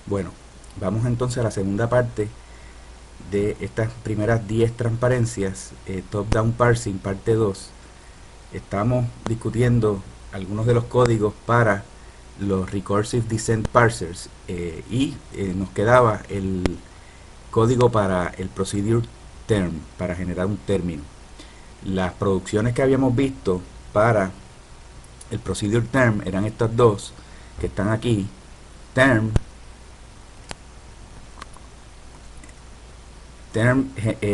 Bueno, vamos entonces a la segunda parte de estas primeras 10 transparencias, Top-Down Parsing, parte 2. Estamos discutiendo algunos de los códigos para los Recursive Descent Parsers y nos quedaba el código para el Procedure Term, para generar un término. Las producciones que habíamos visto para el Procedure Term eran estas dos que están aquí, term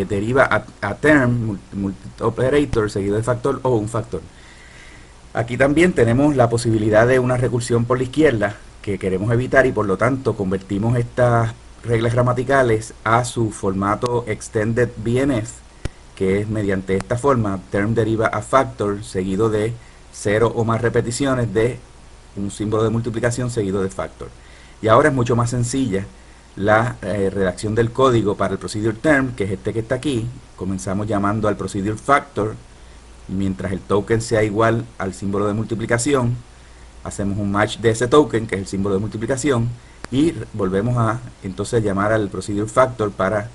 deriva a term, operator seguido de factor o un factor. Aquí también tenemos la posibilidad de una recursión por la izquierda que queremos evitar y por lo tanto convertimos estas reglas gramaticales a su formato extended BNF, que es mediante esta forma: term deriva a factor seguido de 0 o más repeticiones de un símbolo de multiplicación seguido de factor. Y ahora es mucho más sencilla la redacción del código para el procedure term, que es este que está aquí. Comenzamos llamando al procedure factor, y mientras el token sea igual al símbolo de multiplicación, hacemos un match de ese token, que es el símbolo de multiplicación, y volvemos a entonces llamar al procedure factor para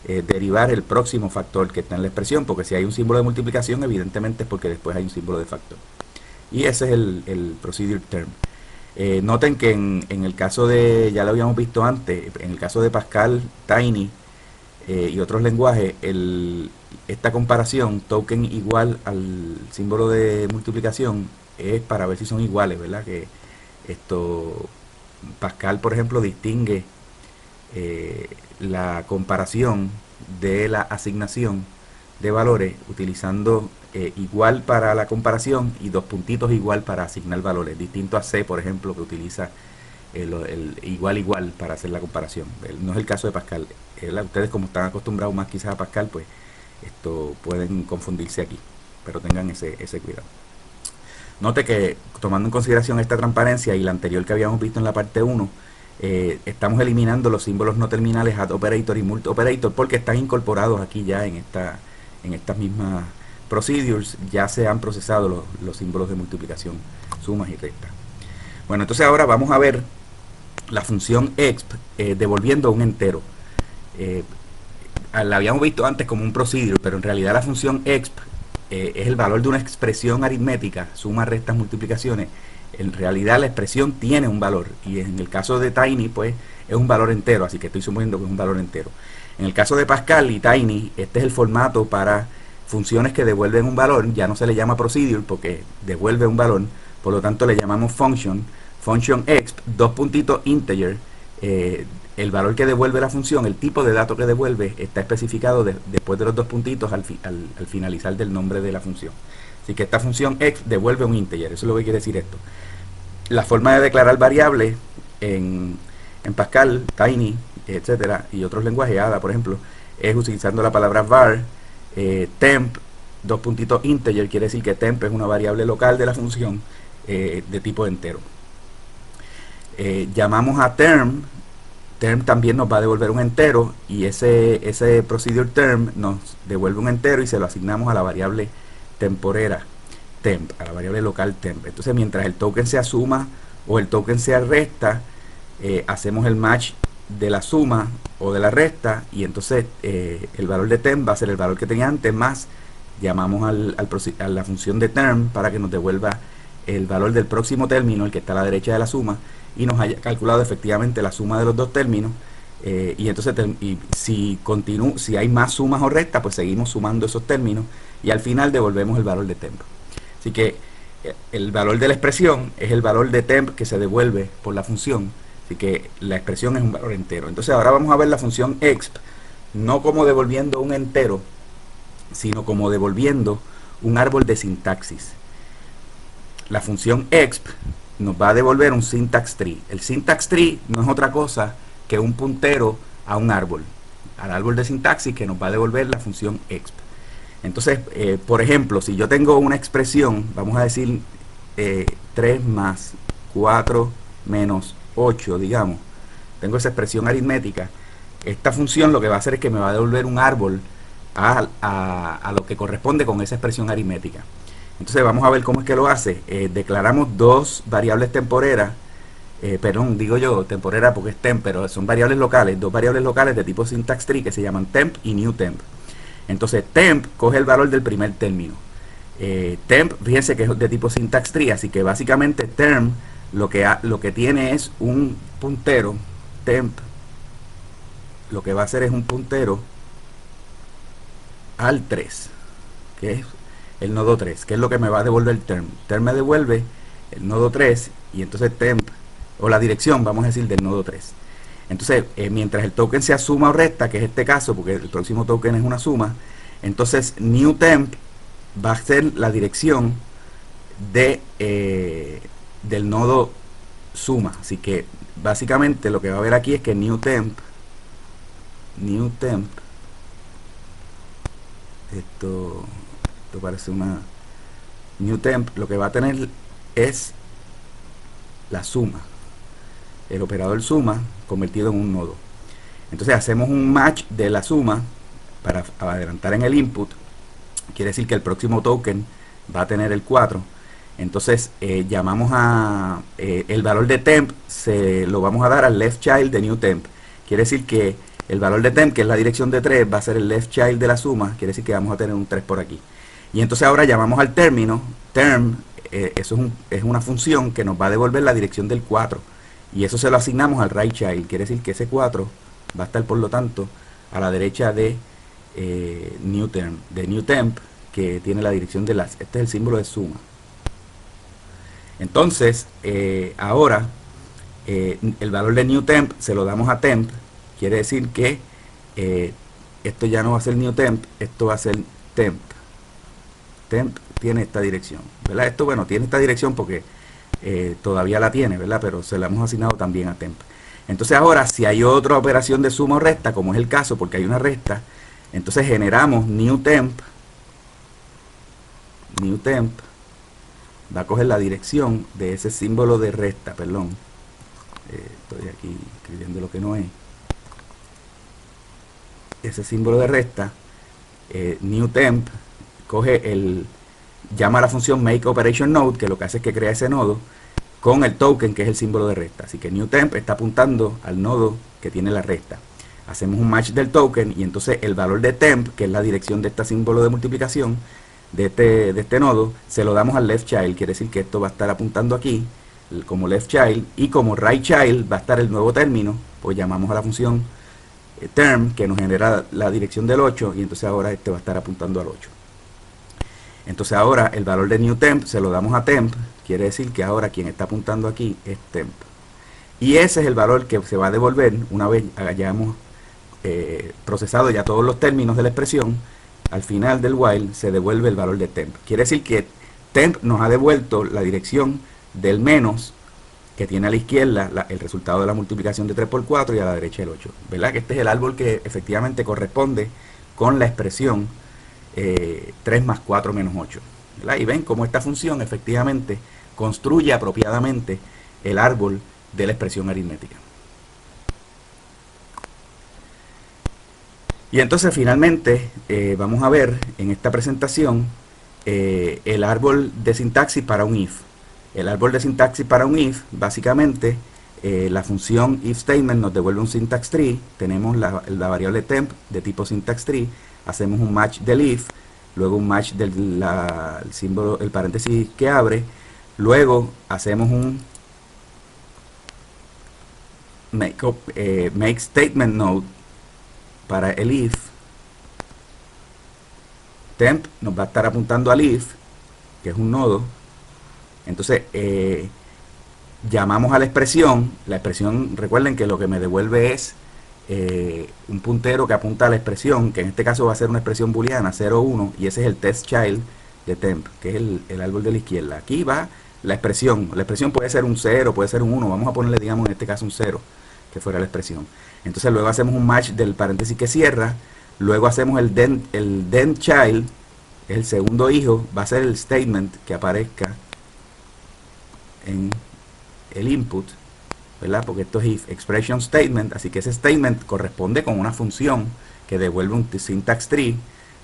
derivar el próximo factor que está en la expresión, porque si hay un símbolo de multiplicación, evidentemente es porque después hay un símbolo de factor. Y ese es el procedure term. Noten que en el caso de, ya lo habíamos visto antes, en el caso de Pascal, Tiny y otros lenguajes, esta comparación, token igual al símbolo de multiplicación, es para ver si son iguales, ¿verdad? Que esto, Pascal, por ejemplo, distingue la comparación de la asignación de valores utilizando igual para la comparación y dos puntitos igual para asignar valores, distinto a C, por ejemplo, que utiliza el igual igual para hacer la comparación. No es el caso de Pascal. Ustedes, como están acostumbrados más quizás a Pascal, pues esto pueden confundirse aquí, pero tengan ese cuidado. Note que, tomando en consideración esta transparencia y la anterior que habíamos visto en la parte 1, estamos eliminando los símbolos no terminales add operator y multi operator porque están incorporados aquí ya en estas mismas procedures. Ya se han procesado los símbolos de multiplicación, sumas y restas. Bueno, entonces ahora vamos a ver la función exp devolviendo un entero. La habíamos visto antes como un procedure, pero en realidad la función exp es el valor de una expresión aritmética, suma, restas, multiplicaciones. En realidad la expresión tiene un valor, y en el caso de Tiny pues es un valor entero, así que estoy suponiendo que es un valor entero. En el caso de Pascal y Tiny, este es el formato para funciones que devuelven un valor. Ya no se le llama procedure porque devuelve un valor, por lo tanto le llamamos function exp, dos puntitos integer. El valor que devuelve la función, el tipo de dato que devuelve, está especificado después de los dos puntitos al finalizar del nombre de la función. Así que esta función exp devuelve un integer. Eso es lo que quiere decir esto. La forma de declarar variables en Pascal, Tiny, etcétera, y otros lenguajes, Ada, por ejemplo, es utilizando la palabra var. Temp, dos puntitos integer, quiere decir que temp es una variable local de la función de tipo entero. Llamamos a term también nos va a devolver un entero, y ese procedure term nos devuelve un entero y se lo asignamos a la variable temporera temp, a la variable local temp. Entonces, mientras el token sea suma o el token sea resta, hacemos el match de la suma o de la resta, y entonces el valor de temp va a ser el valor que tenía antes, más llamamos a la función de term para que nos devuelva el valor del próximo término, el que está a la derecha de la suma, y nos haya calculado efectivamente la suma de los dos términos. Y entonces si hay más sumas o restas, pues seguimos sumando esos términos y al final devolvemos el valor de temp. Así que el valor de la expresión es el valor de temp que se devuelve por la función. Así que la expresión es un valor entero. Entonces ahora vamos a ver la función exp, no como devolviendo un entero, sino como devolviendo un árbol de sintaxis. La función exp nos va a devolver un syntax tree. El syntax tree no es otra cosa que un puntero a un árbol, al árbol de sintaxis que nos va a devolver la función exp. Entonces, por ejemplo, si yo tengo una expresión, vamos a decir 3 más 4 menos 8, digamos, tengo esa expresión aritmética, esta función lo que va a hacer es que me va a devolver un árbol a lo que corresponde con esa expresión aritmética. Entonces vamos a ver cómo es que lo hace. Declaramos dos variables temporeras perdón, digo yo temporera porque es temp, pero son variables locales, dos variables locales de tipo syntax tree que se llaman temp y new temp. Entonces temp coge el valor del primer término. Temp, fíjense que es de tipo syntax tree, así que básicamente term lo que tiene es un puntero. Temp lo que va a hacer es un puntero al 3, que es el nodo 3, que es lo que me va a devolver term. Term me devuelve el nodo 3 y entonces temp, o la dirección, vamos a decir, del nodo 3. Entonces, mientras el token sea suma o resta, que es este caso, porque el próximo token es una suma, entonces new temp va a ser la dirección del nodo suma. Así que básicamente lo que va a haber aquí es que new temp, esto parece una new temp, lo que va a tener es la suma, el operador suma convertido en un nodo. Entonces hacemos un match de la suma para adelantar en el input. Quiere decir que el próximo token va a tener el 4. Entonces llamamos a el valor de temp, se lo vamos a dar al left child de new temp. Quiere decir que el valor de temp, que es la dirección de 3, va a ser el left child de la suma. Quiere decir que vamos a tener un 3 por aquí. Y entonces ahora llamamos al término. Term, eso es una función que nos va a devolver la dirección del 4. Y eso se lo asignamos al right child. Quiere decir que ese 4 va a estar, por lo tanto, a la derecha de new temp, que tiene la dirección de las. Este es el símbolo de suma. Entonces, ahora el valor de new temp se lo damos a temp. Quiere decir que esto ya no va a ser new temp, esto va a ser temp. Temp tiene esta dirección, ¿verdad? Esto, bueno, tiene esta dirección porque todavía la tiene, ¿verdad? Pero se la hemos asignado también a temp. Entonces ahora, si hay otra operación de suma o resta, como es el caso, porque hay una resta, entonces generamos new temp va a coger la dirección de ese símbolo de resta, perdón. Estoy aquí escribiendo lo que no es. Ese símbolo de resta, new temp, llama a la función make operation node, que lo que hace es que crea ese nodo, con el token que es el símbolo de resta. Así que new temp está apuntando al nodo que tiene la resta. Hacemos un match del token y entonces el valor de temp, que es la dirección de este símbolo de multiplicación, de este nodo, se lo damos al left child. Quiere decir que esto va a estar apuntando aquí como left child, y como right child va a estar el nuevo término, pues llamamos a la función term, que nos genera la dirección del 8, y entonces ahora este va a estar apuntando al 8. Entonces ahora el valor de new temp se lo damos a temp. Quiere decir que ahora quien está apuntando aquí es temp. Y ese es el valor que se va a devolver una vez hayamos procesado ya todos los términos de la expresión. Al final del while se devuelve el valor de temp. Quiere decir que temp nos ha devuelto la dirección del menos que tiene a la izquierda el resultado de la multiplicación de 3 por 4 y a la derecha el 8. ¿Verdad? Que este es el árbol que efectivamente corresponde con la expresión 3 más 4 menos 8. ¿Verdad? Y ven cómo esta función efectivamente construye apropiadamente el árbol de la expresión aritmética. Y entonces finalmente vamos a ver en esta presentación el árbol de sintaxis para un if. El árbol de sintaxis para un if, básicamente la función if statement nos devuelve un syntax tree. Tenemos la variable temp de tipo syntax tree. Hacemos un match del if, luego un match del símbolo, el paréntesis que abre, luego hacemos un make statement node para el if. Temp nos va a estar apuntando al if, que es un nodo. Entonces llamamos a la expresión. La expresión, recuerden que lo que me devuelve es un puntero que apunta a la expresión, que en este caso va a ser una expresión booleana 0, 1, y ese es el test child de temp, que es el árbol de la izquierda. Aquí va la expresión puede ser un 0, puede ser un 1, vamos a ponerle, digamos, en este caso un 0, que fuera la expresión. Entonces luego hacemos un match del paréntesis que cierra, luego hacemos el then child, es el segundo hijo, va a ser el statement que aparezca en el input, ¿verdad? Porque esto es if expression statement, así que ese statement corresponde con una función que devuelve un syntax tree,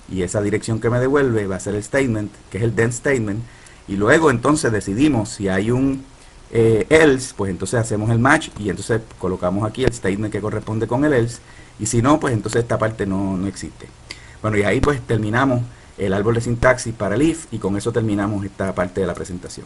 y esa dirección que me devuelve va a ser el statement, que es el then statement, y luego entonces decidimos si hay un else, pues entonces hacemos el match y entonces colocamos aquí el statement que corresponde con el else, y si no, pues entonces esta parte no existe. Bueno, y ahí pues terminamos el árbol de sintaxis para el if, y con eso terminamos esta parte de la presentación.